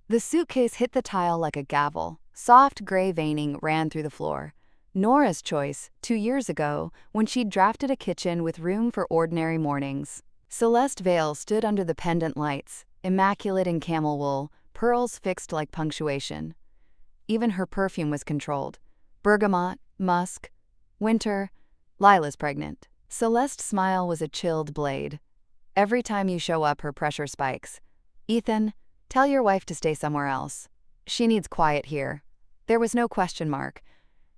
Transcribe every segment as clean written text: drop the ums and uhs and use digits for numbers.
The suitcase hit the tile like a gavel. Soft gray veining ran through the floor. Nora's choice, 2 years ago, when she'd drafted a kitchen with room for ordinary mornings. Celeste Vale stood under the pendant lights, immaculate in camel wool, pearls fixed like punctuation. Even her perfume was controlled. Bergamot, musk, winter, Lila's pregnant. Celeste's smile was a chilled blade. Every time you show up, her pressure spikes. Ethan, tell your wife to stay somewhere else. She needs quiet here. There was no question mark.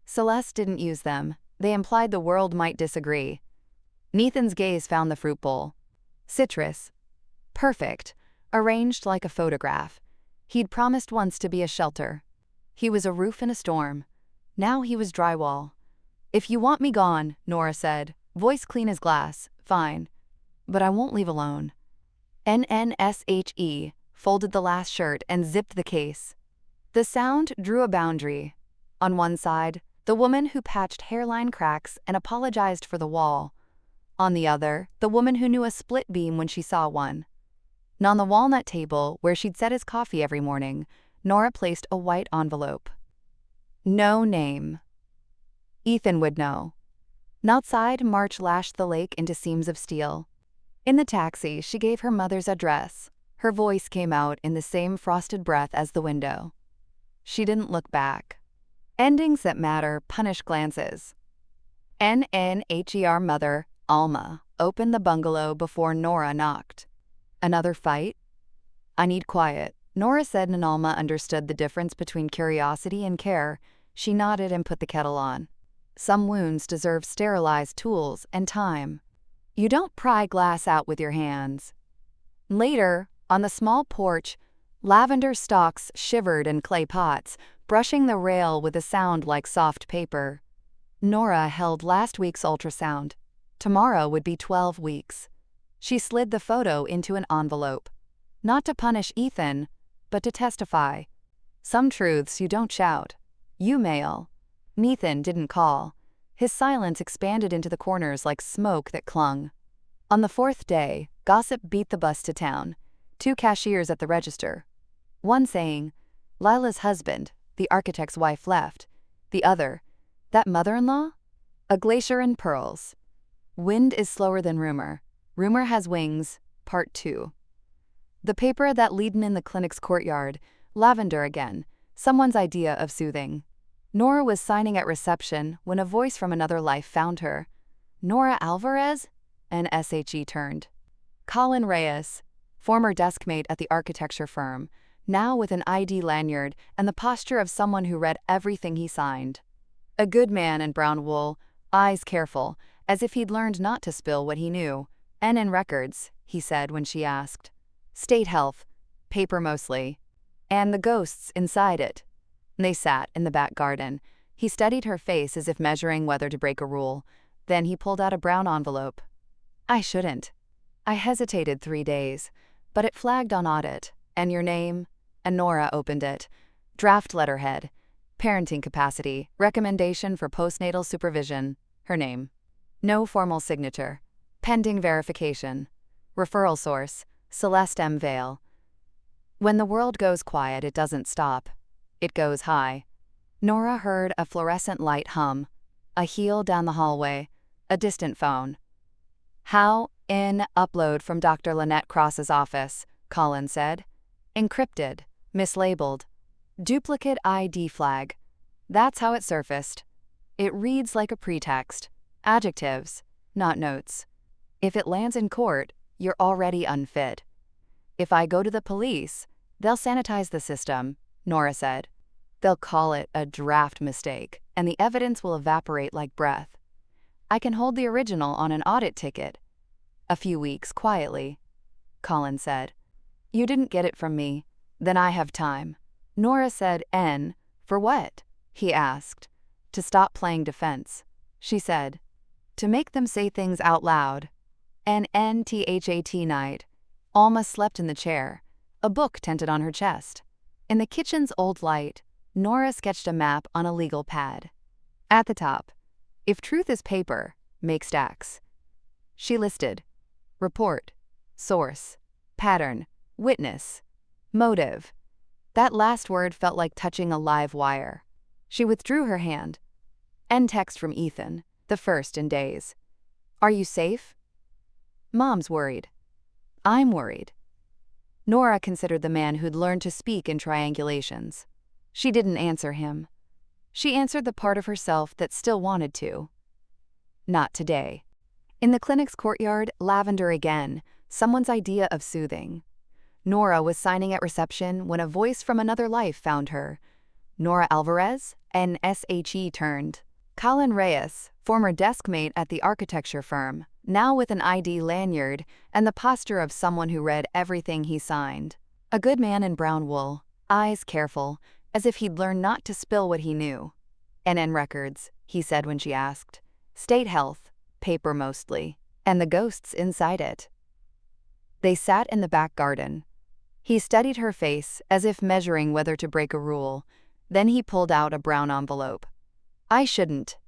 Celeste didn't use them. They implied the world might disagree. Ethan's gaze found the fruit bowl. Citrus. Perfect. Arranged like a photograph. He'd promised once to be a shelter. He was a roof in a storm. Now he was drywall. If you want me gone, Nora said, voice clean as glass, fine. But I won't leave alone. NNSHE folded the last shirt and zipped the case. The sound drew a boundary. On one side, the woman who patched hairline cracks and apologized for the wall. On the other, the woman who knew a split beam when she saw one. And on the walnut table, where she'd set his coffee every morning, Nora placed a white envelope. No name. Ethan would know. And outside, March lashed the lake into seams of steel. In the taxi, she gave her mother's address. Her voice came out in the same frosted breath as the window. She didn't look back. Endings that matter punish glances. NNHER mother, Alma, opened the bungalow before Nora knocked. Another fight? I need quiet, Nora said, and Alma understood the difference between curiosity and care. She nodded and put the kettle on. Some wounds deserve sterilized tools and time. You don't pry glass out with your hands. Later, on the small porch, lavender stalks shivered in clay pots, brushing the rail with a sound like soft paper. Nora held last week's ultrasound. Tomorrow would be 12 weeks. She slid the photo into an envelope. Not to punish Ethan, but to testify. Some truths you don't shout. You mail. Ethan didn't call. His silence expanded into the corners like smoke that clung. On the fourth day, gossip beat the bus to town. 2 cashiers at the register. One saying, Lila's husband, the architect's wife, left. The other, that mother-in-law? A glacier in pearls. Wind is slower than rumor. Rumor has wings, part 2. The paper that leadin' in the clinic's courtyard, lavender again, someone's idea of soothing. Nora was signing at reception when a voice from another life found her. Nora Alvarez? And SHE turned. Colin Reyes, former deskmate at the architecture firm, now with an ID lanyard and the posture of someone who read everything he signed. A good man in brown wool, eyes careful, as if he'd learned not to spill what he knew. In records, he said when she asked. State health, paper mostly. And the ghosts inside it. They sat in the back garden. He studied her face as if measuring whether to break a rule. Then he pulled out a brown envelope. I shouldn't. I hesitated 3 days, but it flagged on audit. And your name? And Nora opened it. Draft letterhead. Parenting capacity. Recommendation for postnatal supervision. Her name. No formal signature. Pending verification. Referral source. Celeste M. Vale. When the world goes quiet, it doesn't stop. It goes high. Nora heard a fluorescent light hum. A heel down the hallway. A distant phone. How in upload from Dr. Lynette Cross's office, Colin said. Encrypted. Mislabeled. Duplicate ID flag. That's how it surfaced. It reads like a pretext. Adjectives, not notes. If it lands in court, you're already unfit. If I go to the police, they'll sanitize the system, Nora said. They'll call it a draft mistake, and the evidence will evaporate like breath. I can hold the original on an audit ticket. A few weeks, quietly. Colin said. You didn't get it from me. Then I have time. Nora said, N, for what? He asked. To stop playing defense. She said. To make them say things out loud. NNTHAT night. Alma slept in the chair, a book tented on her chest. In the kitchen's old light, Nora sketched a map on a legal pad. At the top, if truth is paper, make stacks. She listed report, source, pattern, witness, motive. That last word felt like touching a live wire. She withdrew her hand. End text from Ethan, the first in days. Are you safe? Mom's worried. I'm worried. Nora considered the man who'd learned to speak in triangulations. She didn't answer him. She answered the part of herself that still wanted to. Not today. In the clinic's courtyard, lavender again, someone's idea of soothing. Nora was signing at reception when a voice from another life found her. Nora Alvarez, NSHE turned. Colin Reyes, former desk mate at the architecture firm, now with an ID lanyard and the posture of someone who read everything he signed. A good man in brown wool, eyes careful, as if he'd learned not to spill what he knew. NN records, he said when she asked. State health, paper mostly, and the ghosts inside it. They sat in the back garden. He studied her face as if measuring whether to break a rule. Then he pulled out a brown envelope. I shouldn't.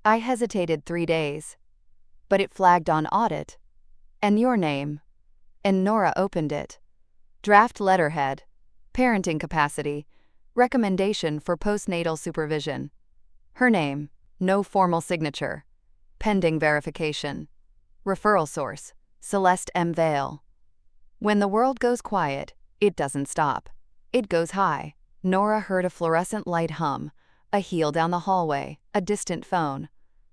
I hesitated 3 days. But it flagged on audit. And your name. And Nora opened it. Draft letterhead. Parenting capacity. Recommendation for postnatal supervision. Her name. No formal signature. Pending verification. Referral source. Celeste M. Vale. When the world goes quiet, it doesn't stop. It goes high. Nora heard a fluorescent light hum. A heel down the hallway, a distant phone.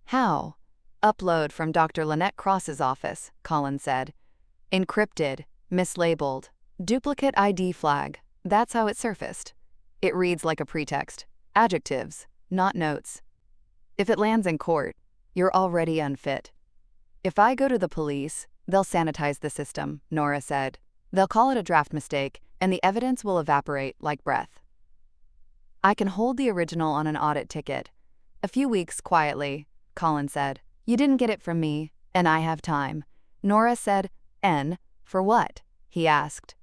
How? Upload from Dr. Lynette Cross's office, Colin said. Encrypted, mislabeled. Duplicate ID flag. That's how it surfaced. It reads like a pretext. Adjectives, not notes. If it lands in court, you're already unfit. If I go to the police, they'll sanitize the system, Nora said. They'll call it a draft mistake, and the evidence will evaporate like breath. I can hold the original on an audit ticket. A few weeks, quietly, Colin said. You didn't get it from me, and I have time. Nora said, N, for what? He asked.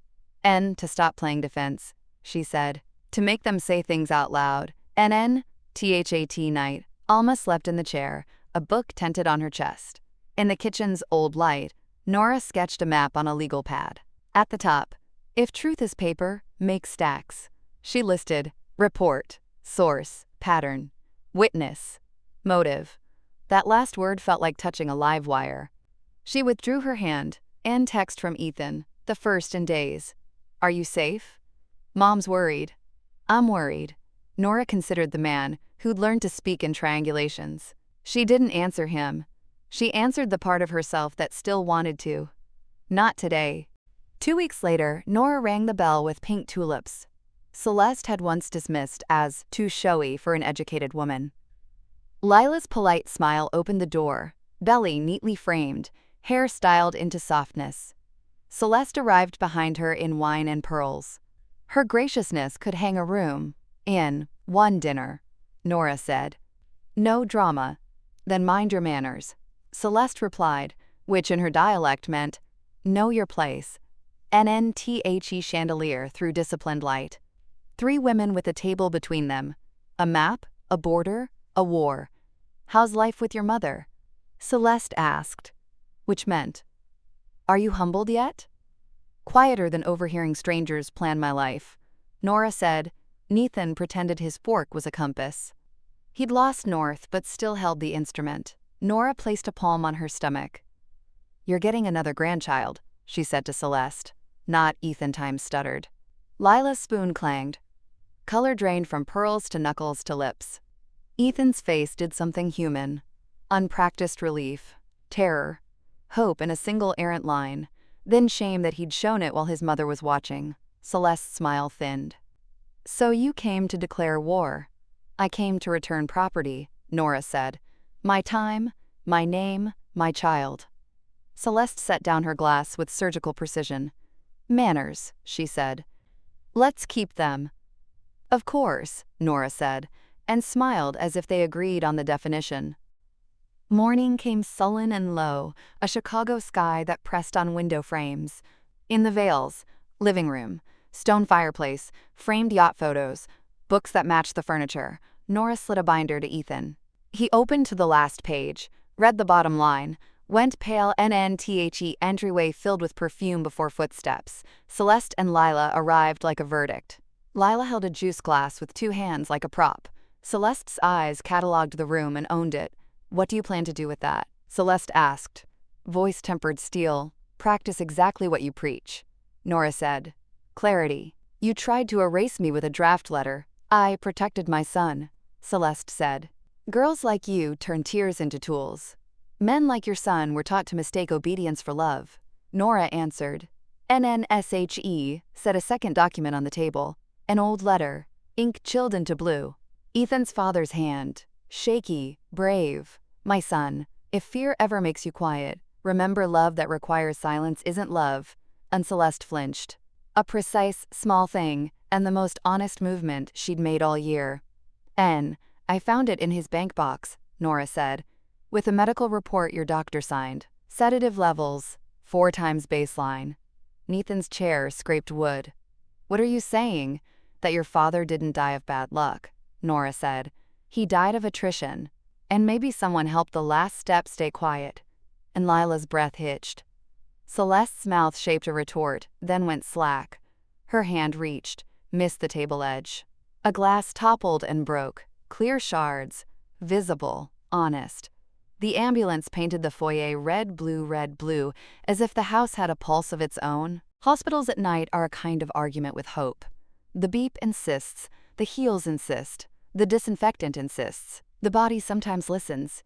N, to stop playing defense, she said. To make them say things out loud. NN, THAT night. Alma slept in the chair, a book tented on her chest. In the kitchen's old light, Nora sketched a map on a legal pad. At the top, if truth is paper, make stacks. She listed report, source, pattern, witness, motive. That last word felt like touching a live wire. She withdrew her hand, and text from Ethan, the first in days. Are you safe? Mom's worried. I'm worried. Nora considered the man who'd learned to speak in triangulations. She didn't answer him. She answered the part of herself that still wanted to. Not today. 2 weeks later, Nora rang the bell with pink tulips. Celeste had once dismissed as too showy for an educated woman. Lila's polite smile opened the door, belly neatly framed, hair styled into softness. Celeste arrived behind her in wine and pearls. Her graciousness could hang a room. In one dinner, Nora said. No drama. Then mind your manners. Celeste replied, which in her dialect meant, know your place. NNTHE chandelier through disciplined light. 3 women with a table between them. A map, a border, a war. How's life with your mother? Celeste asked, which meant, are you humbled yet? Quieter than overhearing strangers plan my life. Nora said. Ethan pretended his fork was a compass. He'd lost north but still held the instrument. Nora placed a palm on her stomach. You're getting another grandchild, she said to Celeste. Not Ethan times stuttered. Lila's spoon clanged. Color drained from pearls to knuckles to lips. Ethan's face did something human. Unpracticed relief, terror, hope in a single errant line, then shame that he'd shown it while his mother was watching. Celeste's smile thinned. So you came to declare war. I came to return property, Nora said. My time, my name, my child. Celeste set down her glass with surgical precision. Manners, she said. Let's keep them. Of course, Nora said, and smiled as if they agreed on the definition. Morning came sullen and low, a Chicago sky that pressed on window frames. In the Vales, living room, stone fireplace, framed yacht photos, books that matched the furniture. Nora slid a binder to Ethan. He opened to the last page, read the bottom line, went pale. NNTHE entryway filled with perfume before footsteps. Celeste and Lila arrived like a verdict. Lila held a juice glass with two hands like a prop. Celeste's eyes cataloged the room and owned it. "What do you plan to do with that?" Celeste asked. Voice tempered steel. "Practice exactly what you preach." Nora said. "Clarity. You tried to erase me with a draft letter. I protected my son," Celeste said. "Girls like you turn tears into tools. Men like your son were taught to mistake obedience for love." Nora answered. NNSHE said a second document on the table. An old letter, ink chilled into blue. Ethan's father's hand. Shaky, brave. "My son, if fear ever makes you quiet, remember love that requires silence isn't love." And Celeste flinched. A precise, small thing, and the most honest movement she'd made all year. "I found it in his bank box," Nora said, "with a medical report your doctor signed. Sedative levels, 4 times baseline." Ethan's chair scraped wood. "What are you saying? That your father didn't die of bad luck?" Nora said. "He died of attrition. And maybe someone helped the last step stay quiet." And Lila's breath hitched. Celeste's mouth shaped a retort, then went slack. Her hand reached, missed the table edge. A glass toppled and broke, clear shards, visible, honest. The ambulance painted the foyer red, blue, as if the house had a pulse of its own. Hospitals at night are a kind of argument with hope. The beep insists, the heels insist, the disinfectant insists, the body sometimes listens.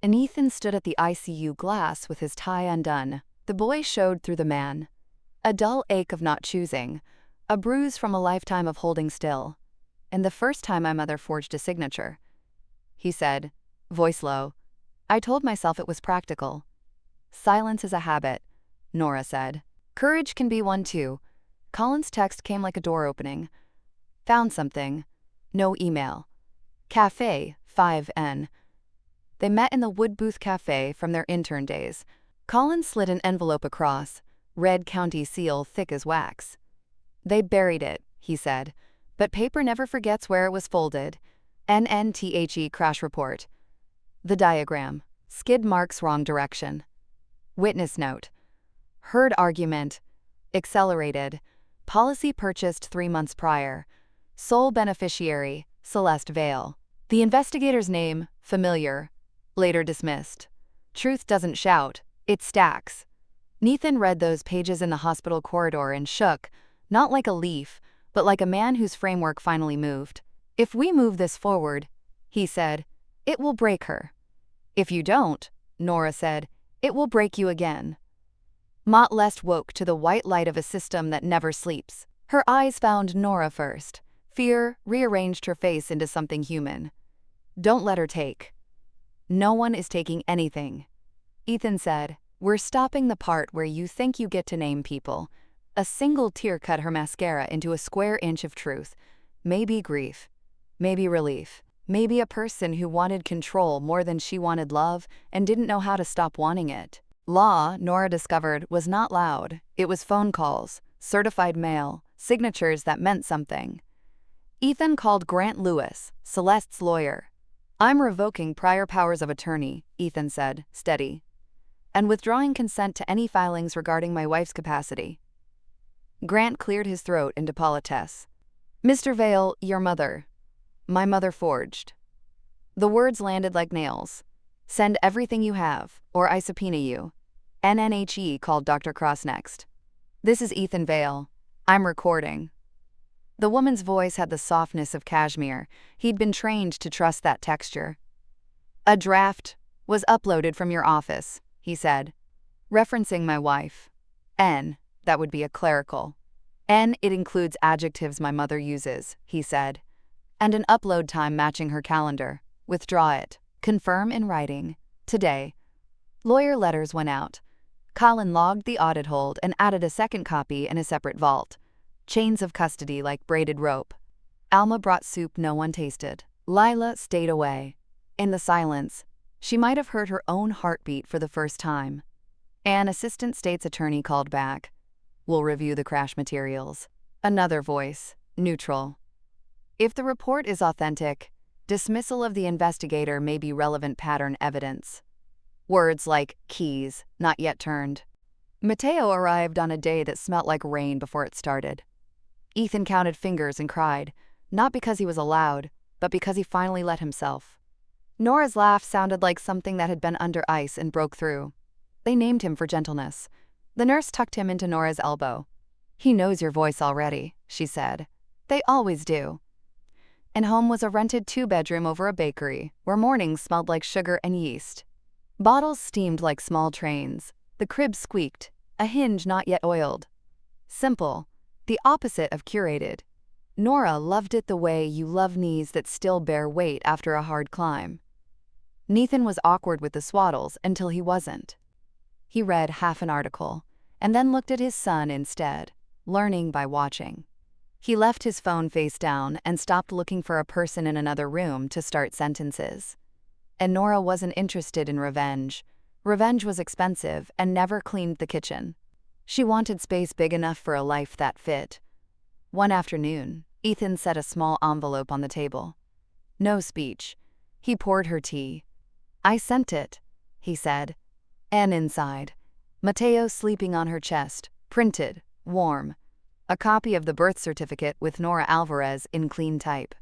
And Ethan stood at the ICU glass with his tie undone. The boy showed through the man. A dull ache of not choosing, a bruise from a lifetime of holding still. "And the first time my mother forged a signature," he said, voice low. "I told myself it was practical." "Silence is a habit," Nora said. "Courage can be one too." Colin's text came like a door opening. "Found something. No email. Cafe, 5N. They met in the Wood Booth Cafe from their intern days. Colin slid an envelope across, red county seal thick as wax. "They buried it," he said, "but paper never forgets where it was folded." NNTHE crash report. The diagram. Skid marks wrong direction. Witness note. Heard argument. Accelerated. Policy purchased 3 months prior. Sole beneficiary, Celeste Vale. The investigator's name, familiar. Later dismissed. Truth doesn't shout, it stacks. Ethan read those pages in the hospital corridor and shook, not like a leaf, but like a man whose framework finally moved. "If we move this forward," he said, "it will break her. If you don't," Nora said, "it will break you again." Mott Lest woke to the white light of a system that never sleeps. Her eyes found Nora first. Fear rearranged her face into something human. "Don't let her take." "No one is taking anything." Ethan said, "We're stopping the part where you think you get to name people." A single tear cut her mascara into a square inch of truth. Maybe grief. Maybe relief. Maybe a person who wanted control more than she wanted love and didn't know how to stop wanting it. Law, Nora discovered, was not loud. It was phone calls, certified mail, signatures that meant something. Ethan called Grant Lewis, Celeste's lawyer. "I'm revoking prior powers of attorney," Ethan said, steady, "and withdrawing consent to any filings regarding my wife's capacity." Grant cleared his throat into politesse. "Mr. Vale, your mother. My mother forged." The words landed like nails. "Send everything you have, or I subpoena you." NNHE called Dr. Cross next. "This is Ethan Vale. I'm recording." The woman's voice had the softness of cashmere. He'd been trained to trust that texture. "A draft was uploaded from your office," he said, referencing my wife. That would be a clerical. It includes adjectives my mother uses," he said. "And an upload time matching her calendar. Withdraw it. Confirm in writing. Today." Lawyer letters went out. Colin logged the audit hold and added a second copy in a separate vault. Chains of custody like braided rope. Alma brought soup no one tasted. Lila stayed away. In the silence, she might have heard her own heartbeat for the first time. An assistant state's attorney called back. "We'll review the crash materials." Another voice, neutral. "If the report is authentic, dismissal of the investigator may be relevant pattern evidence." Words like keys, not yet turned. Mateo arrived on a day that smelt like rain before it started. Ethan counted fingers and cried, not because he was allowed, but because he finally let himself. Nora's laugh sounded like something that had been under ice and broke through. They named him for gentleness. The nurse tucked him into Nora's elbow. "He knows your voice already," she said. "They always do." And home was a rented 2-bedroom over a bakery, where mornings smelled like sugar and yeast. Bottles steamed like small trains. The crib squeaked, a hinge not yet oiled. Simple, the opposite of curated. Nora loved it the way you love knees that still bear weight after a hard climb. Ethan was awkward with the swaddles until he wasn't. He read half an article, and then looked at his son instead, learning by watching. He left his phone face down and stopped looking for a person in another room to start sentences. And Nora wasn't interested in revenge. Revenge was expensive and never cleaned the kitchen. She wanted space big enough for a life that fit. One afternoon, Ethan set a small envelope on the table. No speech. He poured her tea. "I sent it," he said. And inside, Mateo sleeping on her chest, printed, warm. A copy of the birth certificate with Nora Alvarez in clean type.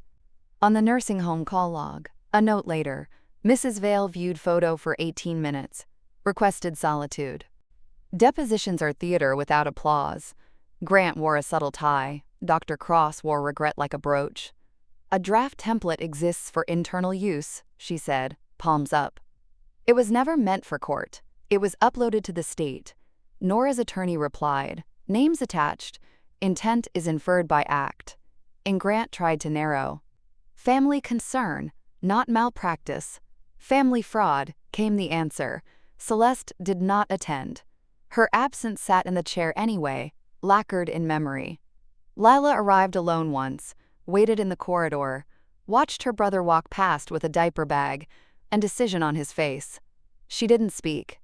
On the nursing home call log, a note later, Mrs. Vale viewed photo for 18 minutes. Requested solitude. Depositions are theater without applause. Grant wore a subtle tie. Dr. Cross wore regret like a brooch. "A draft template exists for internal use," she said, palms up. It was never meant for court. It was uploaded to the state. Nora's attorney replied, "Names attached. Intent is inferred by act." And Grant tried to narrow. "Family concern, not malpractice. Family fraud," came the answer. Celeste did not attend. Her absence sat in the chair anyway, lacquered in memory. Lila arrived alone once, waited in the corridor, watched her brother walk past with a diaper bag, and decision on his face. She didn't speak.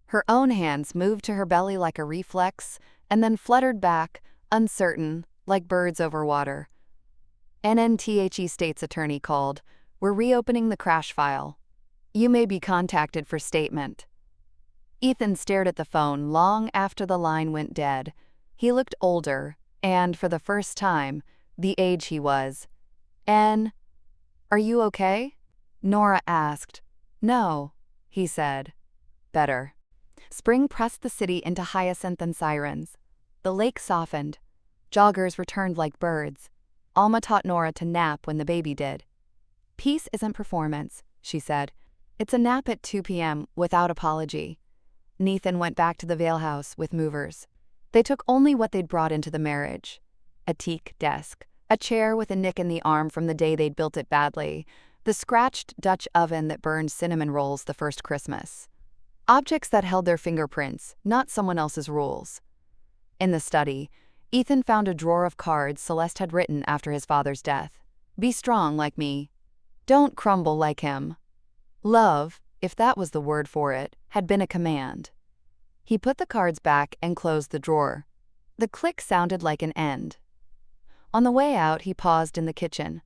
Her own hands moved to her belly like a reflex, and then fluttered back, uncertain, like birds over water. NNTHE state's attorney called. "We're reopening the crash file. You may be contacted for statement." Ethan stared at the phone long after the line went dead. He looked older, and, for the first time, the age he was. "N, are you okay?" Nora asked. "No," he said. "Better." Spring pressed the city into hyacinth and sirens. The lake softened. Joggers returned like birds. Alma taught Nora to nap when the baby did. "Peace isn't performance," she said. "It's a nap at 2 p.m. without apology." Ethan went back to the Vale house with movers. They took only what they'd brought into the marriage. A teak desk, a chair with a nick in the arm from the day they'd built it badly, the scratched Dutch oven that burned cinnamon rolls the first Christmas. Objects that held their fingerprints, not someone else's rules. In the study, Ethan found a drawer of cards Celeste had written after his father's death. "Be strong like me. Don't crumble like him." Love, if that was the word for it, had been a command. He put the cards back and closed the drawer. The click sounded like an end. On the way out, he paused in the kitchen.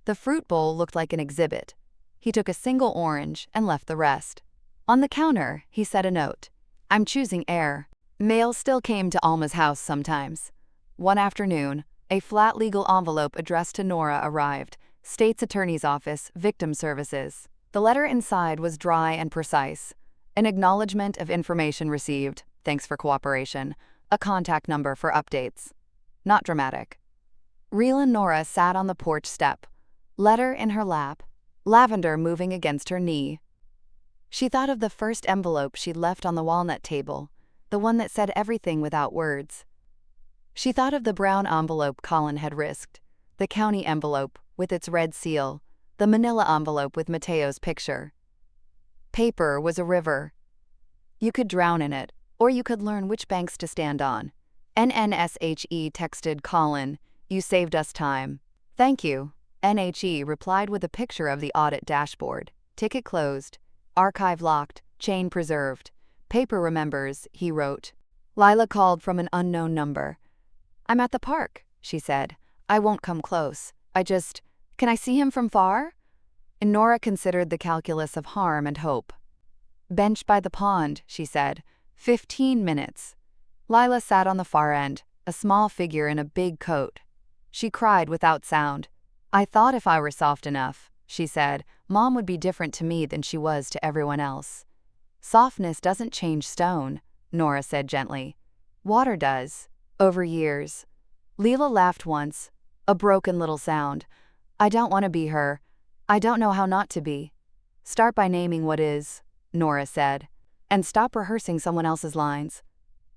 The fruit bowl looked like an exhibit. He took a single orange and left the rest. On the counter, he set a note. "I'm choosing air." Mail still came to Alma's house sometimes. One afternoon, a flat legal envelope addressed to Nora arrived. State's Attorney's Office, Victim Services. The letter inside was dry and precise. An acknowledgement of information received, thanks for cooperation, a contact number for updates. Not dramatic. Real Nora sat on the porch step, letter in her lap, lavender moving against her knee. She thought of the first envelope she'd left on the walnut table, the one that said everything without words. She thought of the brown envelope Colin had risked, the county envelope with its red seal, the manila envelope with Mateo's picture. Paper was a river. You could drown in it, or you could learn which banks to stand on. NNSHE texted Colin, "You saved us time." "Thank you." NHE replied with a picture of the audit dashboard. Ticket closed. Archive locked. Chain preserved. Paper remembers, he wrote. Lila called from an unknown number. "I'm at the park," she said. "I won't come close. Can I see him from far?" And Nora considered the calculus of harm and hope. "Bench by the pond," she said. 15 minutes. Lila sat on the far end, a small figure in a big coat. She cried without sound. "I thought if I were soft enough," she said, "Mom would be different to me than she was to everyone else." "Softness doesn't change stone," Nora said gently. "Water does. Over years." Leela laughed once, a broken little sound. "I don't want to be her. I don't know how not to be." "Start by naming what is," Nora said, "and stop rehearsing someone else's lines."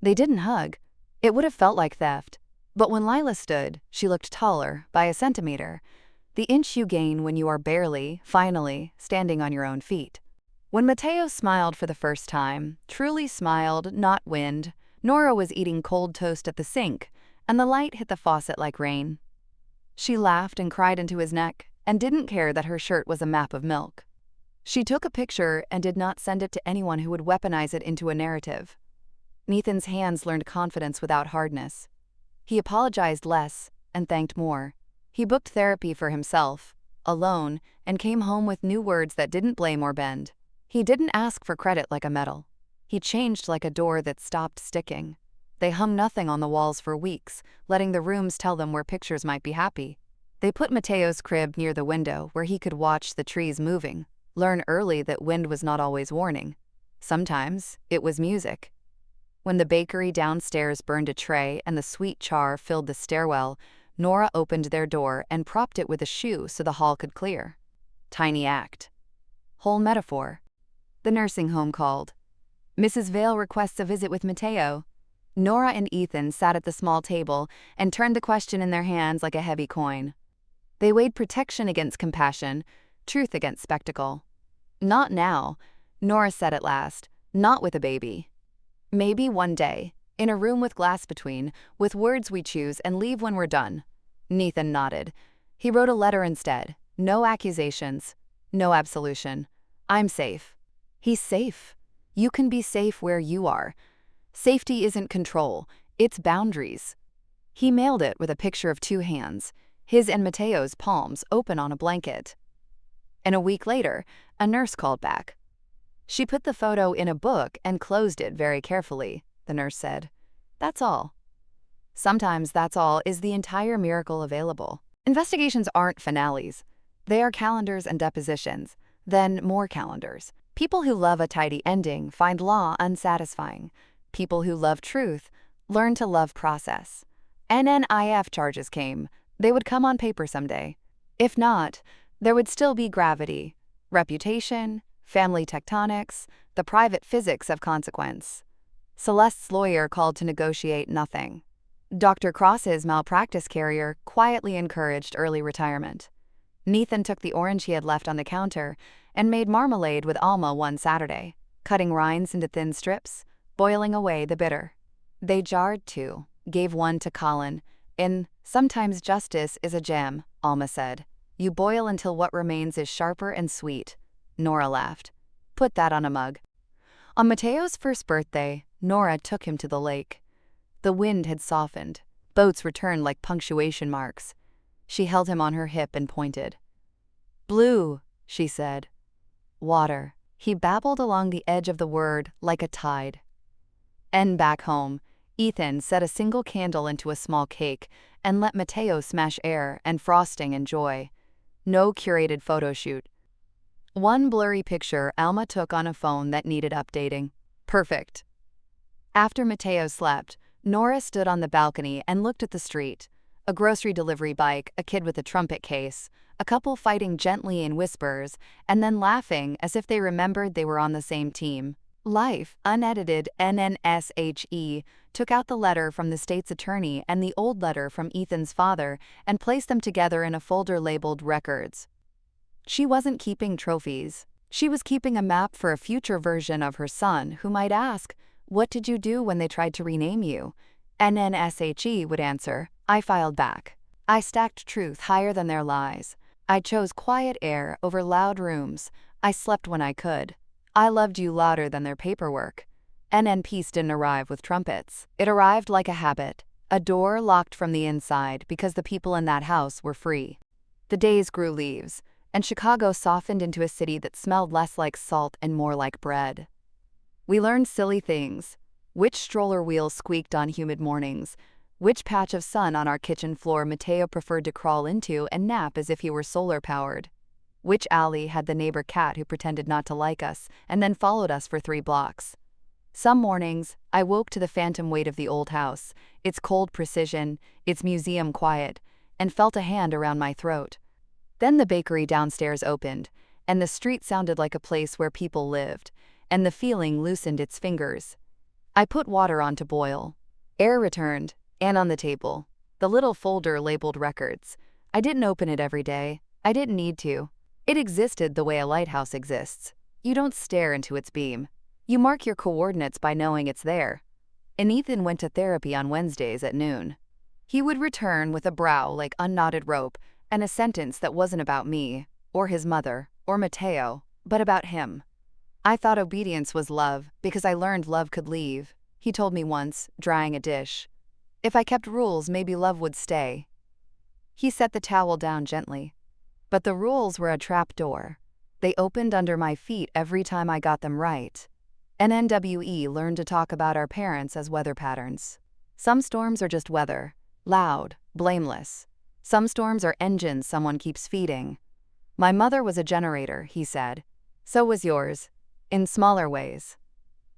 They didn't hug. It would have felt like theft. But when Lila stood, she looked taller by a centimeter. The inch you gain when you are barely, finally, standing on your own feet. When Mateo smiled for the first time, truly smiled, not wind, Nora was eating cold toast at the sink, and the light hit the faucet like rain. She laughed and cried into his neck, and didn't care that her shirt was a map of milk. She took a picture and did not send it to anyone who would weaponize it into a narrative. Nathan's hands learned confidence without hardness. He apologized less and thanked more. He booked therapy for himself, alone, and came home with new words that didn't blame or bend. He didn't ask for credit like a medal. He changed like a door that stopped sticking. They hung nothing on the walls for weeks, letting the rooms tell them where pictures might be happy. They put Mateo's crib near the window where he could watch the trees moving, learn early that wind was not always warning. Sometimes it was music. When the bakery downstairs burned a tray and the sweet char filled the stairwell, Nora opened their door and propped it with a shoe so the hall could clear. Tiny act. Whole metaphor. The nursing home called. "Mrs. Vale requests a visit with Mateo." Nora and Ethan sat at the small table and turned the question in their hands like a heavy coin. They weighed protection against compassion, truth against spectacle. "Not now," Nora said at last, "not with a baby. Maybe one day, in a room with glass between, with words we choose and leave when we're done." Nathan nodded. He wrote a letter instead. No accusations, no absolution. "I'm safe." He's safe. You can be safe where you are. Safety isn't control, it's boundaries. He mailed it with a picture of two hands, his and Mateo's palms open on a blanket. And a week later, a nurse called back. "She put the photo in a book and closed it very carefully," the nurse said. "That's all." Sometimes that's all is the entire miracle available. Investigations aren't finales. They are calendars and depositions, then more calendars. People who love a tidy ending find law unsatisfying. People who love truth learn to love process. NNIF charges came. They would come on paper someday. If not, there would still be gravity, reputation, family tectonics, the private physics of consequence. Celeste's lawyer called to negotiate nothing. Dr. Cross's malpractice carrier quietly encouraged early retirement. Nathan took the orange he had left on the counter and made marmalade with Alma one Saturday, cutting rinds into thin strips, boiling away the bitter. They jarred two, gave one to Colin. "In Sometimes Justice is a Jam," Alma said. "You boil until what remains is sharper and sweet." Nora laughed. "Put that on a mug." On Mateo's first birthday, Nora took him to the lake. The wind had softened. Boats returned like punctuation marks. She held him on her hip and pointed. "Blue," she said. "Water." He babbled along the edge of the word like a tide. And back home, Ethan set a single candle into a small cake and let Mateo smash air and frosting and joy. No curated photo shoot. One blurry picture Alma took on a phone that needed updating. Perfect. After Mateo slept, Nora stood on the balcony and looked at the street. A grocery delivery bike, a kid with a trumpet case, a couple fighting gently in whispers, and then laughing as if they remembered they were on the same team. Life, unedited NNSHE, took out the letter from the state's attorney and the old letter from Ethan's father and placed them together in a folder labeled Records. She wasn't keeping trophies. She was keeping a map for a future version of her son who might ask, "What did you do when they tried to rename you?" NNSHE would answer, "I filed back. I stacked truth higher than their lies. I chose quiet air over loud rooms. I slept when I could. I loved you louder than their paperwork." NN Peace didn't arrive with trumpets. It arrived like a habit, a door locked from the inside because the people in that house were free. The days grew leaves, and Chicago softened into a city that smelled less like salt and more like bread. We learned silly things. Which stroller wheels squeaked on humid mornings? Which patch of sun on our kitchen floor Mateo preferred to crawl into and nap as if he were solar-powered. Which alley had the neighbor cat who pretended not to like us and then followed us for 3 blocks. Some mornings, I woke to the phantom weight of the old house, its cold precision, its museum quiet, and felt a hand around my throat. Then the bakery downstairs opened, and the street sounded like a place where people lived, and the feeling loosened its fingers. I put water on to boil. Air returned, and on the table, the little folder labeled records. I didn't open it every day. I didn't need to. It existed the way a lighthouse exists. You don't stare into its beam. You mark your coordinates by knowing it's there. And Ethan went to therapy on Wednesdays at noon. He would return with a brow like unknotted rope and a sentence that wasn't about me, or his mother, or Mateo, but about him. I thought obedience was love because I learned love could leave, he told me once, drying a dish. If I kept rules, maybe love would stay. He set the towel down gently. But the rules were a trap door. They opened under my feet every time I got them right. NNWE learned to talk about our parents as weather patterns. Some storms are just weather, loud, blameless. Some storms are engines someone keeps feeding. My mother was a generator, he said. So was yours, in smaller ways.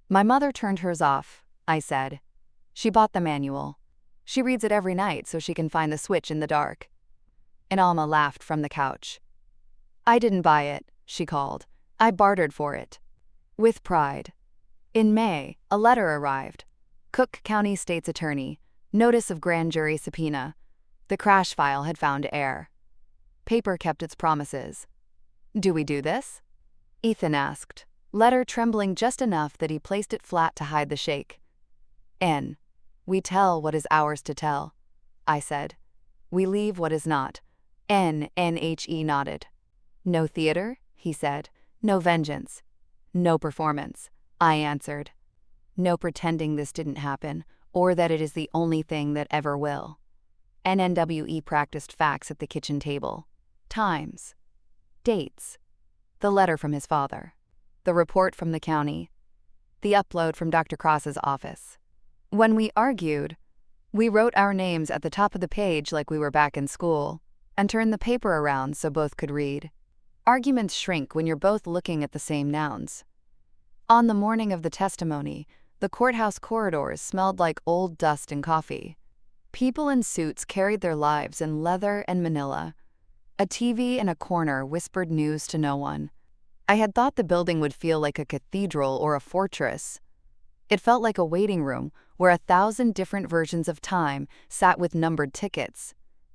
My mother turned hers off, I said. She bought the manual. She reads it every night so she can find the switch in the dark. And Alma laughed from the couch. I didn't buy it, she called. I bartered for it. With pride. In May, a letter arrived. Cook County State's Attorney. Notice of grand jury subpoena. The crash file had found air. Paper kept its promises. Do we do this? Ethan asked, letter trembling just enough that he placed it flat to hide the shake. N. We tell what is ours to tell, I said. We leave what is not. NHE nodded. No theater, he said. No vengeance. No performance, I answered. No pretending this didn't happen, or that it is the only thing that ever will. NNWE practiced facts at the kitchen table. Times. Dates. The letter from his father. The report from the county. The upload from Dr. Cross's office. When we argued, we wrote our names at the top of the page like we were back in school, and turned the paper around so both could read. Arguments shrink when you're both looking at the same nouns. On the morning of the testimony, the courthouse corridors smelled like old dust and coffee. People in suits carried their lives in leather and manila. A TV in a corner whispered news to no one. I had thought the building would feel like a cathedral or a fortress. It felt like a waiting room where 1,000 different versions of time sat with numbered tickets.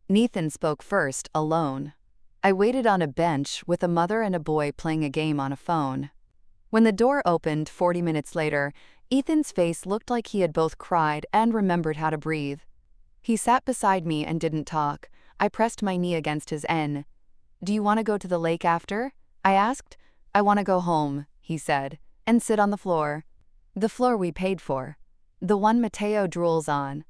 Ethan spoke first, alone. I waited on a bench with a mother and a boy playing a game on a phone. When the door opened 40 minutes later, Ethan's face looked like he had both cried and remembered how to breathe. He sat beside me and didn't talk. I pressed my knee against his N. Do you want to go to the lake after? I asked. I want to go home, he said, and sit on the floor. The floor we paid for. The one Mateo drools on.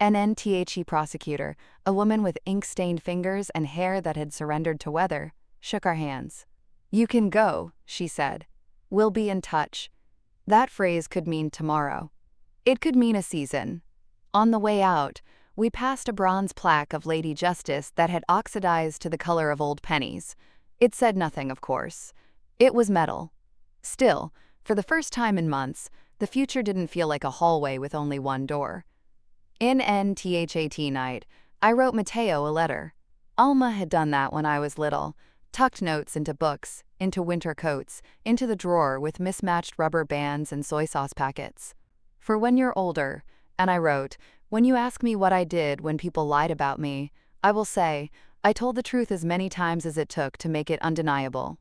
NNTHE prosecutor, a woman with ink-stained fingers and hair that had surrendered to weather, shook our hands. You can go, she said. We'll be in touch. That phrase could mean tomorrow. It could mean a season. On the way out, we passed a bronze plaque of Lady Justice that had oxidized to the color of old pennies. It said nothing, of course. It was metal. Still, for the first time in months, the future didn't feel like a hallway with only one door. In NTHAT night, I wrote Mateo a letter. Alma had done that when I was little, tucked notes into books, into winter coats, into the drawer with mismatched rubber bands and soy sauce packets. For when you're older, and I wrote, when you ask me what I did when people lied about me, I will say, I told the truth as many times as it took to make it undeniable.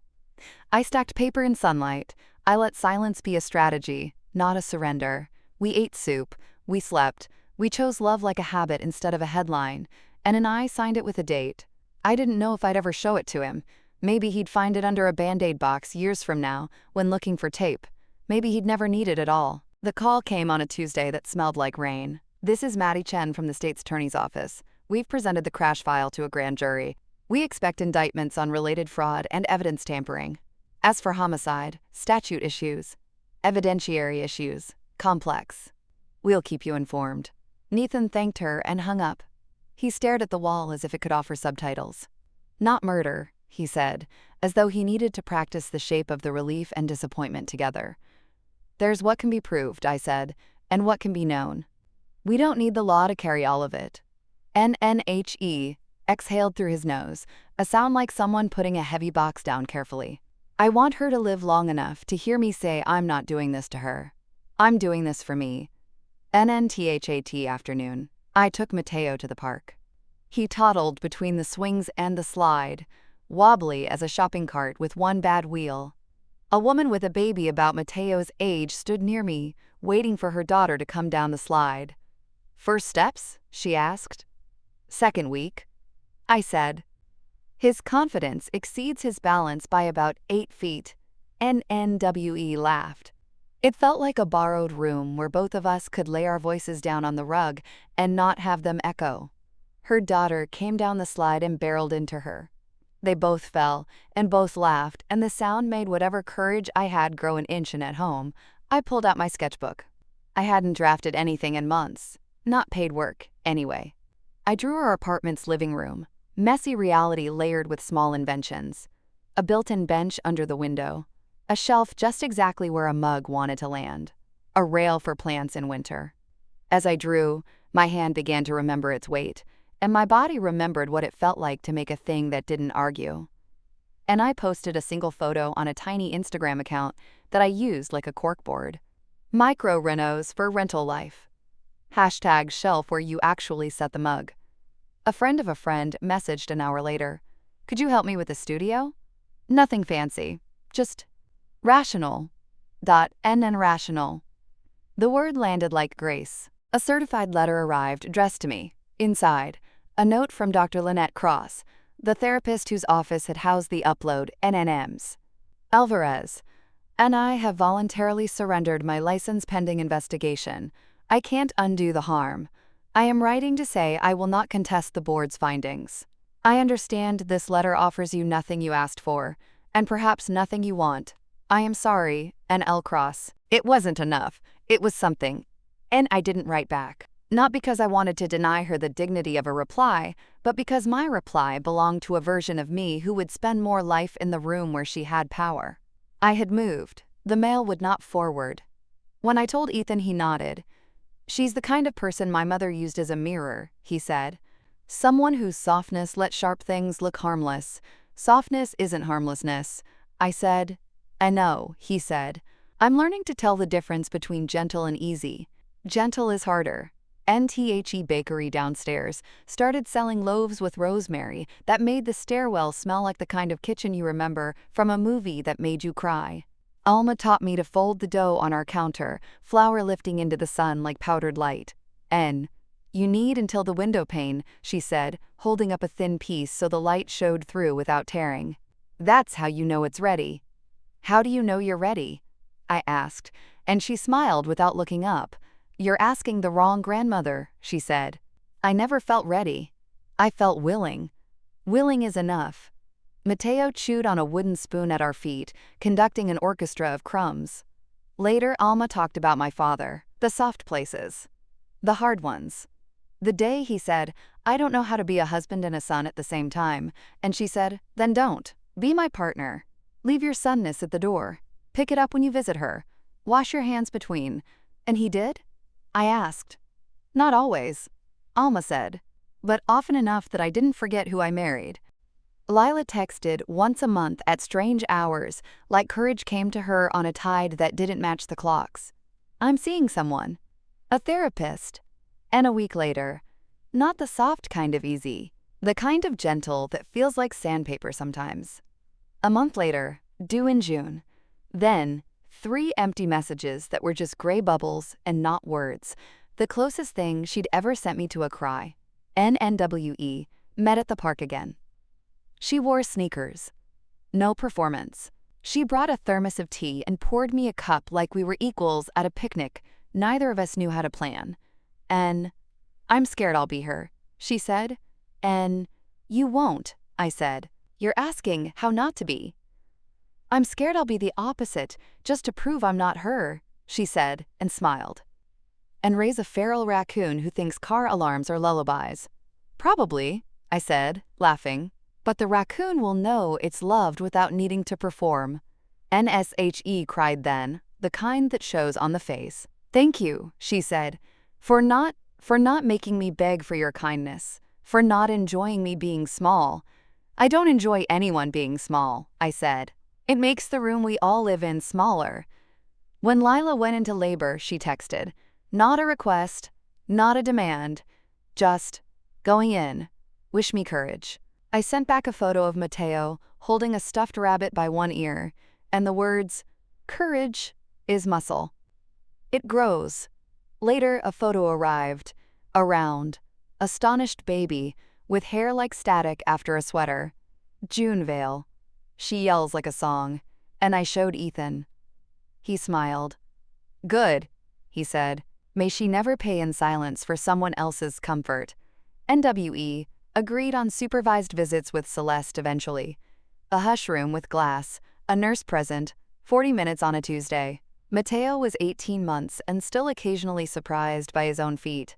I stacked paper in sunlight. I let silence be a strategy, not a surrender. We ate soup. We slept. We chose love like a habit instead of a headline, and I signed it with a date. I didn't know if I'd ever show it to him. Maybe he'd find it under a Band-Aid box years from now when looking for tape. Maybe he'd never need it at all. The call came on a Tuesday that smelled like rain. This is Maddie Chen from the state's attorney's office. We've presented the crash file to a grand jury. We expect indictments on related fraud and evidence tampering. As for homicide, statute issues, evidentiary issues, complex. We'll keep you informed. Nathan thanked her and hung up. He stared at the wall as if it could offer subtitles. Not murder, he said, as though he needed to practice the shape of the relief and disappointment together. There's what can be proved, I said, and what can be known. We don't need the law to carry all of it. NNHE exhaled through his nose, a sound like someone putting a heavy box down carefully. I want her to live long enough to hear me say I'm not doing this to her. I'm doing this for me. NNTHAT afternoon. I took Mateo to the park. He toddled between the swings and the slide, wobbly as a shopping cart with one bad wheel. A woman with a baby about Mateo's age stood near me, waiting for her daughter to come down the slide. First steps? She asked. Second week, I said. His confidence exceeds his balance by about 8 feet. NNWE laughed. It felt like a borrowed room where both of us could lay our voices down on the rug and not have them echo. Her daughter came down the slide and barreled into her. They both fell, and both laughed, and the sound made whatever courage I had grow an inch in at home. I pulled out my sketchbook. I hadn't drafted anything in months. Not paid work, anyway. I drew our apartment's living room, messy reality layered with small inventions. A built-in bench under the window. A shelf just exactly where a mug wanted to land. A rail for plants in winter. As I drew, my hand began to remember its weight, and my body remembered what it felt like to make a thing that didn't argue. And I posted a single photo on a tiny Instagram account that I used like a corkboard. Micro renos for rental life. Hashtag shelf where you actually set the mug. A friend of a friend messaged an hour later. Could you help me with the studio? Nothing fancy. Just rational. NN rational. The word landed like grace. A certified letter arrived addressed to me. Inside, a note from Dr. Lynette Cross, the therapist whose office had housed the upload NNMs. Alvarez. And I have voluntarily surrendered my license pending investigation. I can't undo the harm. I am writing to say I will not contest the board's findings. I understand this letter offers you nothing you asked for, and perhaps nothing you want. I am sorry, NL Cross. It wasn't enough. It was something. And I didn't write back. Not because I wanted to deny her the dignity of a reply, but because my reply belonged to a version of me who would spend more life in the room where she had power. I had moved. The mail would not forward. When I told Ethan, he nodded. She's the kind of person my mother used as a mirror, he said. Someone whose softness let sharp things look harmless. Softness isn't harmlessness. I said. I know, he said. I'm learning to tell the difference between gentle and easy. Gentle is harder. NTHE Bakery downstairs started selling loaves with rosemary that made the stairwell smell like the kind of kitchen you remember from a movie that made you cry. Alma taught me to fold the dough on our counter, flour lifting into the sun like powdered light. You knead until the window pane, she said, holding up a thin piece so the light showed through without tearing. That's how you know it's ready. How do you know you're ready? I asked, and she smiled without looking up. You're asking the wrong grandmother, she said. I never felt ready. I felt willing. Willing is enough. Mateo chewed on a wooden spoon at our feet, conducting an orchestra of crumbs. Later, Alma talked about my father, the soft places, the hard ones. The day he said, I don't know how to be a husband and a son at the same time, and she said, then don't. Be my partner. Leave your sonness at the door. Pick it up when you visit her. Wash your hands between. And he did? I asked. Not always, Alma said, but often enough that I didn't forget who I married. Lila texted once a month at strange hours, like courage came to her on a tide that didn't match the clocks. I'm seeing someone. A therapist. And a week later, not the soft kind of easy, the kind of gentle that feels like sandpaper sometimes. A month later, due in June. Then, 3 empty messages that were just gray bubbles and not words. The closest thing she'd ever sent me to a cry. NNWE, met at the park again. She wore sneakers. No performance. She brought a thermos of tea and poured me a cup like we were equals at a picnic neither of us knew how to plan. I'm scared I'll be her, she said. You won't, I said. You're asking how not to be. I'm scared I'll be the opposite, just to prove I'm not her, she said and smiled. and raise a feral raccoon who thinks car alarms are lullabies. Probably, I said, laughing. But the raccoon will know it's loved without needing to perform. NSHE cried then, the kind that shows on the face. Thank you, she said, for not making me beg for your kindness, for not enjoying me being small. I don't enjoy anyone being small, I said. It makes the room we all live in smaller. When Lila went into labor, she texted, not a request, not a demand, just going in. Wish me courage. I sent back a photo of Mateo holding a stuffed rabbit by one ear, and the words, courage is muscle. It grows. Later, a photo arrived, a round, astonished baby with hair like static after a sweater. June Vale. She yells like a song, and I showed Ethan. He smiled. Good, he said. May she never pay in silence for someone else's comfort. NWE agreed on supervised visits with Celeste eventually. A hush room with glass, a nurse present, 40 minutes on a Tuesday. Mateo was 18 months and still occasionally surprised by his own feet.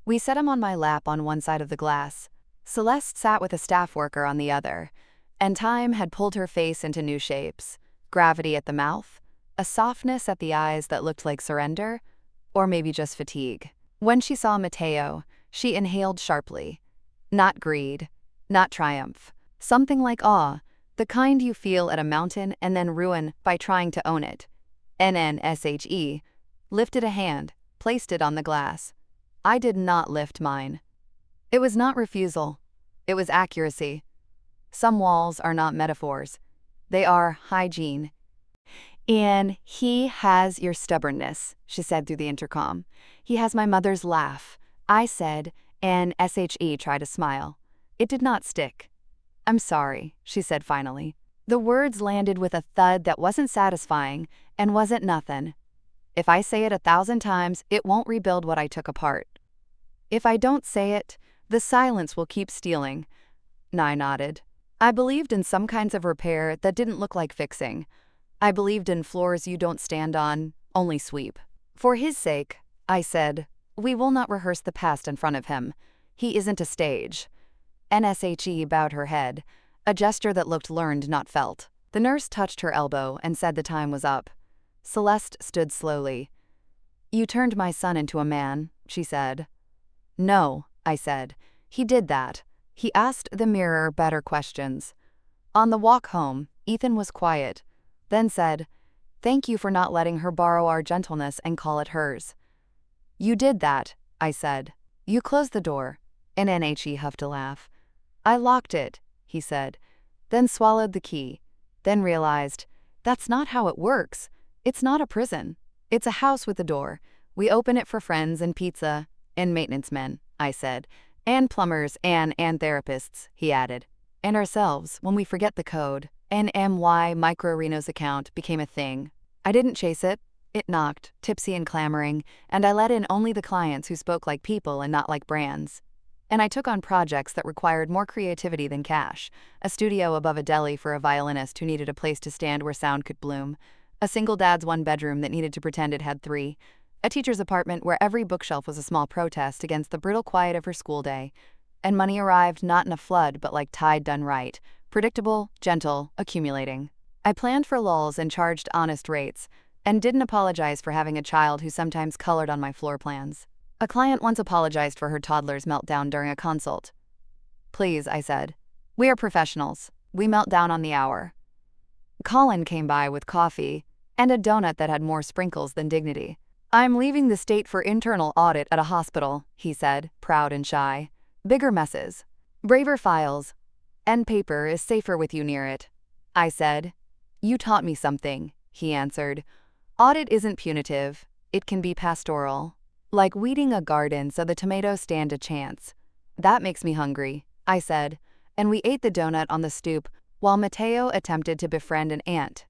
We set him on my lap on one side of the glass. Celeste sat with a staff worker on the other, and time had pulled her face into new shapes. Gravity at the mouth, a softness at the eyes that looked like surrender, or maybe just fatigue. When she saw Mateo, she inhaled sharply. Not greed, not triumph. Something like awe, the kind you feel at a mountain and then ruin by trying to own it. NNSHE lifted a hand, placed it on the glass. I did not lift mine. It was not refusal. It was accuracy. Some walls are not metaphors. They are hygiene. And he has your stubbornness, she said through the intercom. He has my mother's laugh. I said, and SHE tried to smile. It did not stick. I'm sorry, she said finally. The words landed with a thud that wasn't satisfying and wasn't nothing. If I say it 1,000 times, it won't rebuild what I took apart. If I don't say it, the silence will keep stealing. I nodded. I believed in some kinds of repair that didn't look like fixing. I believed in floors you don't stand on, only sweep. For his sake, I said, we will not rehearse the past in front of him. He isn't a stage. NSHE bowed her head, a gesture that looked learned, not felt. The nurse touched her elbow and said the time was up. Celeste stood slowly. You turned my son into a man, she said. No, I said. He did that. He asked the mirror better questions. On the walk home, Ethan was quiet, then said, thank you for not letting her borrow our gentleness and call it hers. You did that, I said. You closed the door. And NHE huffed a laugh. I locked it, he said, then swallowed the key, then realized, that's not how it works. It's not a prison. It's a house with a door. We open it for friends and pizza and maintenance men, I said, and plumbers and therapists, he added, and ourselves when we forget the code. NMY Micro-Reno's account became a thing. I didn't chase it. It knocked, tipsy and clamoring, and I let in only the clients who spoke like people and not like brands. And I took on projects that required more creativity than cash. A studio above a deli for a violinist who needed a place to stand where sound could bloom. A single dad's one bedroom that needed to pretend it had 3. A teacher's apartment where every bookshelf was a small protest against the brittle quiet of her school day. And money arrived not in a flood but like tide done right. Predictable, gentle, accumulating. I planned for lulls and charged honest rates, and didn't apologize for having a child who sometimes colored on my floor plans. A client once apologized for her toddler's meltdown during a consult. Please, I said. We are professionals. We melt down on the hour. Colin came by with coffee and a donut that had more sprinkles than dignity. I'm leaving the state for internal audit at a hospital, he said, proud and shy. Bigger messes. Braver files. And paper is safer with you near it. I said. You taught me something, he answered. Audit isn't punitive. It can be pastoral. Like weeding a garden so the tomatoes stand a chance. That makes me hungry, I said, and we ate the donut on the stoop while Mateo attempted to befriend an ant.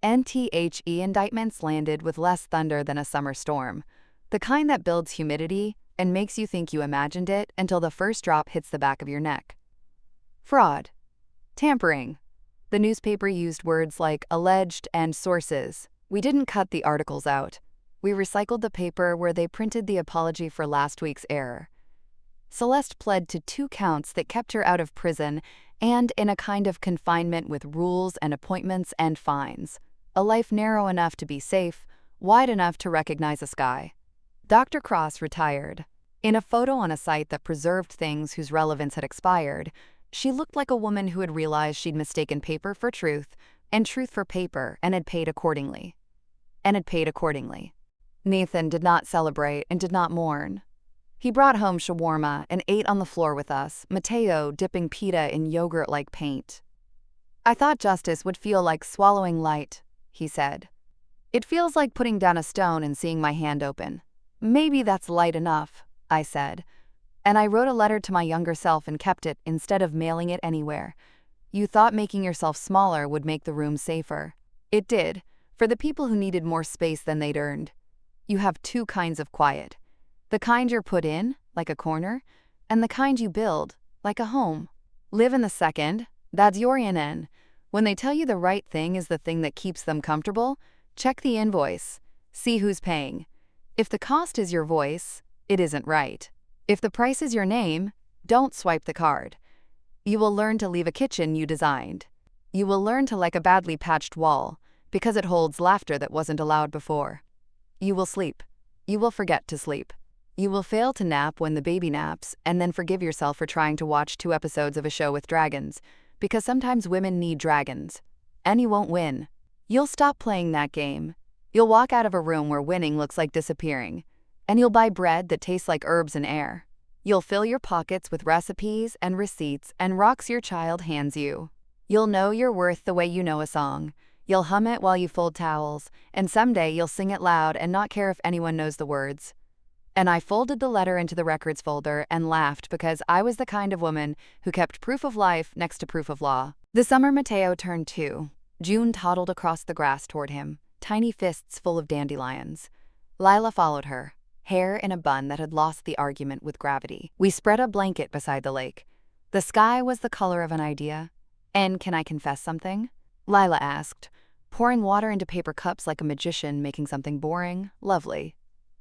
NTHE indictments landed with less thunder than a summer storm, the kind that builds humidity and makes you think you imagined it until the first drop hits the back of your neck. Fraud. Tampering. The newspaper used words like alleged and sources. We didn't cut the articles out. We recycled the paper where they printed the apology for last week's error. Celeste pled to 2 counts that kept her out of prison and in a kind of confinement with rules and appointments and fines. A life narrow enough to be safe, wide enough to recognize a sky. Dr. Cross retired. In a photo on a site that preserved things whose relevance had expired, she looked like a woman who had realized she'd mistaken paper for truth and truth for paper and had paid accordingly. Nathan did not celebrate and did not mourn. He brought home shawarma and ate on the floor with us, Matteo dipping pita in yogurt like paint. "I thought justice would feel like swallowing light," he said. "It feels like putting down a stone and seeing my hand open. Maybe that's light enough," I said. And I wrote a letter to my younger self and kept it instead of mailing it anywhere. You thought making yourself smaller would make the room safer. It did, for the people who needed more space than they'd earned. You have 2 kinds of quiet. The kind you're put in, like a corner, and the kind you build, like a home. Live in the second, that's your in. When they tell you the right thing is the thing that keeps them comfortable, check the invoice. See who's paying. If the cost is your voice, it isn't right. If the price is your name, don't swipe the card. You will learn to leave a kitchen you designed. You will learn to like a badly patched wall, because it holds laughter that wasn't allowed before. You will sleep. You will forget to sleep. You will fail to nap when the baby naps, and then forgive yourself for trying to watch 2 episodes of a show with dragons, because sometimes women need dragons. And you won't win. You'll stop playing that game. You'll walk out of a room where winning looks like disappearing. And you'll buy bread that tastes like herbs and air. You'll fill your pockets with recipes and receipts and rocks your child hands you. You'll know your worth the way you know a song. You'll hum it while you fold towels, and someday you'll sing it loud and not care if anyone knows the words. And I folded the letter into the records folder and laughed because I was the kind of woman who kept proof of life next to proof of law. The summer Matteo turned 2. June toddled across the grass toward him, tiny fists full of dandelions. Lila followed her, hair in a bun that had lost the argument with gravity. We spread a blanket beside the lake. The sky was the color of an idea. "And can I confess something?" Lila asked, pouring water into paper cups like a magician making something boring, lovely.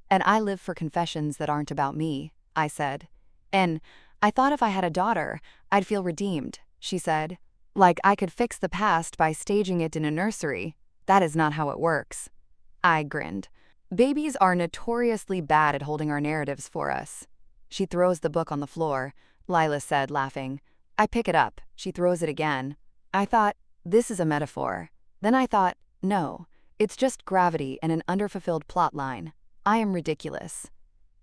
"And I live for confessions that aren't about me," I said. "And I thought if I had a daughter, I'd feel redeemed," she said. "Like I could fix the past by staging it in a nursery. That is not how it works." I grinned. "Babies are notoriously bad at holding our narratives for us." "She throws the book on the floor," Lila said, laughing. I pick it up. She throws it again. I thought, this is a metaphor. Then I thought, no, it's just gravity and an underfulfilled plot line. I am ridiculous.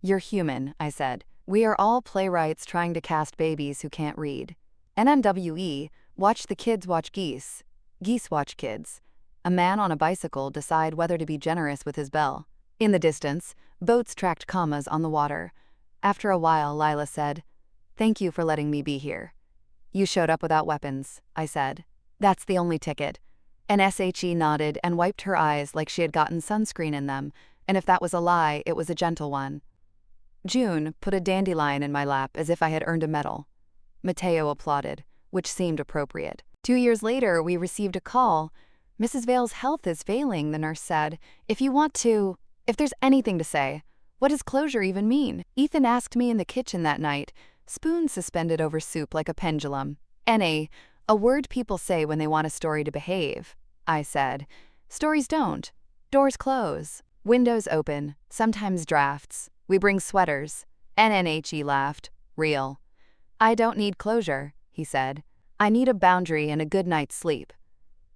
"You're human," I said. "We are all playwrights trying to cast babies who can't read." NNWE, watch the kids watch geese. Geese watch kids. A man on a bicycle decide whether to be generous with his bell. In the distance, boats tracked commas on the water. After a while, Lila said, "Thank you for letting me be here." "You showed up without weapons," I said. "That's the only ticket." And SHE nodded and wiped her eyes like she had gotten sunscreen in them, and if that was a lie, it was a gentle one. June put a dandelion in my lap as if I had earned a medal. Matteo applauded, which seemed appropriate. 2 years later, we received a call. "Mrs. Vale's health is failing," the nurse said. If there's anything to say, what does closure even mean?" Ethan asked me in the kitchen that night, spoon suspended over soup like a pendulum. "A word people say when they want a story to behave," I said. "Stories don't. Doors close. Windows open. Sometimes drafts. We bring sweaters." NNHE laughed. "Real." "I don't need closure," he said. "I need a boundary and a good night's sleep."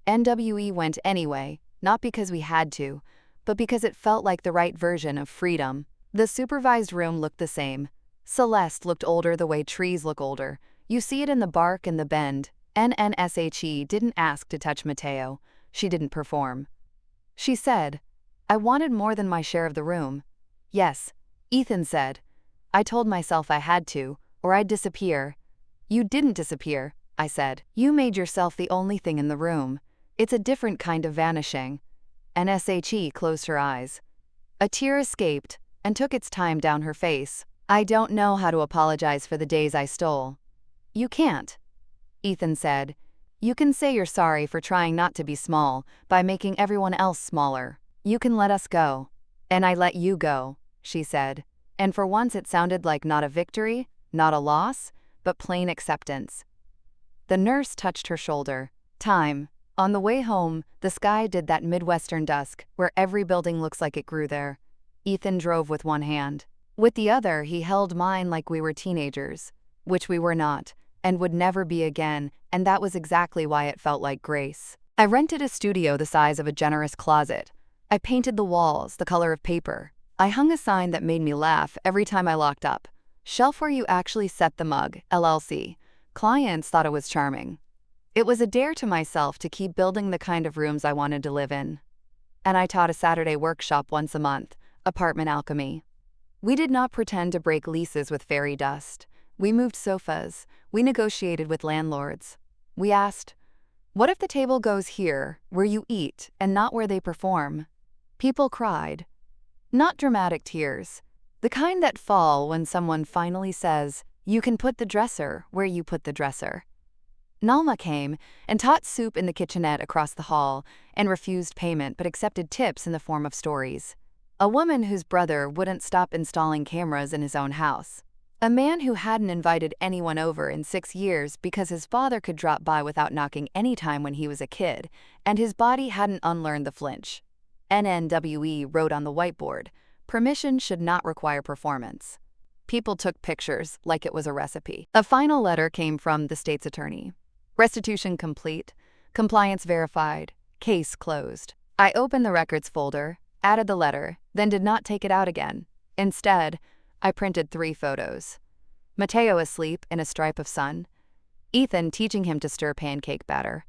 NWE went anyway, not because we had to, but because it felt like the right version of freedom. The supervised room looked the same. Celeste looked older the way trees look older. You see it in the bark and the bend. NNSHE didn't ask to touch Matteo. She didn't perform. She said, "I wanted more than my share of the room." "Yes," Ethan said. "I told myself I had to, or I'd disappear." "You didn't disappear," I said. "You made yourself the only thing in the room. It's a different kind of vanishing." And SHE closed her eyes. A tear escaped and took its time down her face. "I don't know how to apologize for the days I stole." "You can't," Ethan said. "You can say you're sorry for trying not to be small by making everyone else smaller. You can let us go." "And I let you go," she said. And for once it sounded like not a victory, not a loss, but plain acceptance. The nurse touched her shoulder. Time. On the way home, the sky did that Midwestern dusk where every building looks like it grew there. Ethan drove with one hand. With the other, he held mine like we were teenagers, which we were not, and would never be again, and that was exactly why it felt like grace. I rented a studio the size of a generous closet. I painted the walls the color of paper. I hung a sign that made me laugh every time I locked up. Shelf where you actually set the mug, LLC. Clients thought it was charming. It was a dare to myself to keep building the kind of rooms I wanted to live in. And I taught a Saturday workshop once a month, apartment alchemy. We did not pretend to break leases with fairy dust. We moved sofas. We negotiated with landlords. We asked, "What if the table goes here, where you eat, and not where they perform?" People cried. Not dramatic tears. The kind that fall when someone finally says, "You can put the dresser where you put the dresser." Nalma came and taught soup in the kitchenette across the hall and refused payment but accepted tips in the form of stories. A woman whose brother wouldn't stop installing cameras in his own house. A man who hadn't invited anyone over in 6 years because his father could drop by without knocking any time when he was a kid, and his body hadn't unlearned the flinch. NNWE wrote on the whiteboard, "Permission should not require performance." People took pictures like it was a recipe. A final letter came from the state's attorney. Restitution complete. Compliance verified. Case closed. I opened the records folder, added the letter, then did not take it out again. Instead, I printed 3 photos. Mateo asleep in a stripe of sun. Ethan teaching him to stir pancake batter.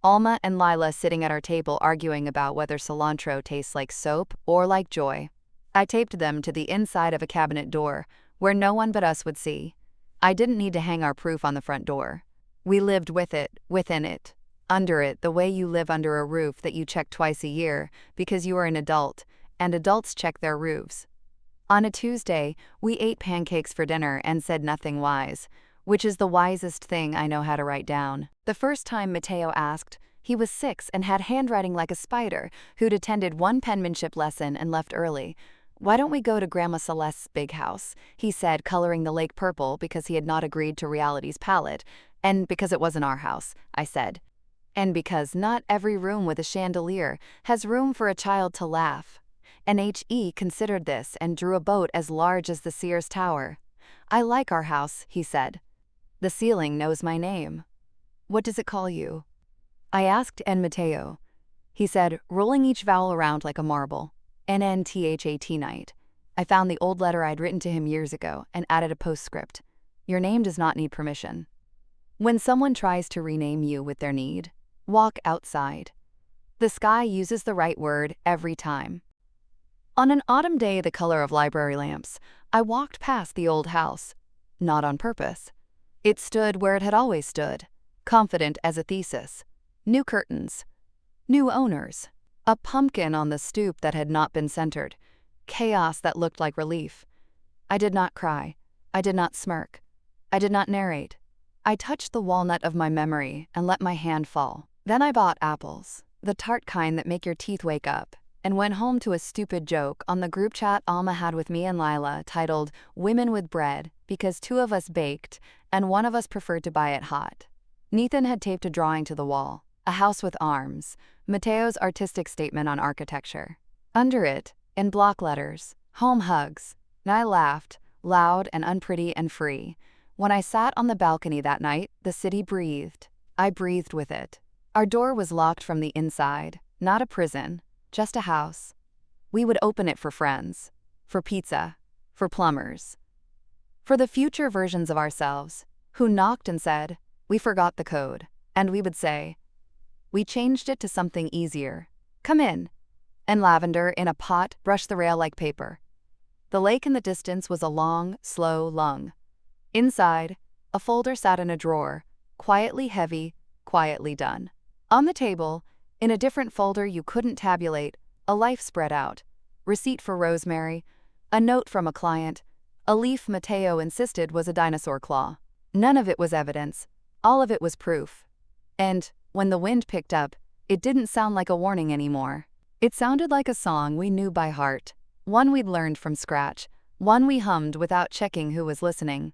Alma and Lila sitting at our table arguing about whether cilantro tastes like soap or like joy. I taped them to the inside of a cabinet door, where no one but us would see. I didn't need to hang our proof on the front door. We lived with it, within it, under it, the way you live under a roof that you check twice a year because you are an adult, and adults check their roofs. On a Tuesday, we ate pancakes for dinner and said nothing wise, which is the wisest thing I know how to write down. The first time Mateo asked, he was 6 and had handwriting like a spider, who'd attended one penmanship lesson and left early. "Why don't we go to Grandma Celeste's big house?" he said, coloring the lake purple because he had not agreed to reality's palette. "And because it wasn't our house," I said. "And because not every room with a chandelier has room for a child to laugh." And H.E. considered this and drew a boat as large as the Sears Tower. "I like our house," he said. "The ceiling knows my name." "What does it call you?" I asked N. Mateo. He said, rolling each vowel around like a marble, "NNTHAT night." I found the old letter I'd written to him years ago and added a postscript. "Your name does not need permission." When someone tries to rename you with their need, walk outside. The sky uses the right word every time. On an autumn day the color of library lamps, I walked past the old house. Not on purpose. It stood where it had always stood, confident as a thesis. New curtains. New owners. A pumpkin on the stoop that had not been centered. Chaos that looked like relief. I did not cry. I did not smirk. I did not narrate. I touched the walnut of my memory and let my hand fall. Then I bought apples, the tart kind that make your teeth wake up, and went home to a stupid joke on the group chat Alma had with me and Lila titled "Women with Bread" because 2 of us baked and 1 of us preferred to buy it hot. Nathan had taped a drawing to the wall, a house with arms, Mateo's artistic statement on architecture. Under it, in block letters, "Home hugs," and I laughed, loud and unpretty and free. When I sat on the balcony that night, the city breathed. I breathed with it. Our door was locked from the inside, not a prison, just a house. We would open it for friends, for pizza, for plumbers, for the future versions of ourselves, who knocked and said, "We forgot the code," and we would say, "We changed it to something easier. Come in." And lavender in a pot brushed the rail like paper. The lake in the distance was a long, slow lung. Inside, a folder sat in a drawer, quietly heavy, quietly done. On the table, in a different folder you couldn't tabulate, a life spread out. Receipt for rosemary, a note from a client, a leaf Mateo insisted was a dinosaur claw. None of it was evidence. All of it was proof. And, when the wind picked up, it didn't sound like a warning anymore. It sounded like a song we knew by heart. one we'd learned from scratch, one we hummed without checking who was listening.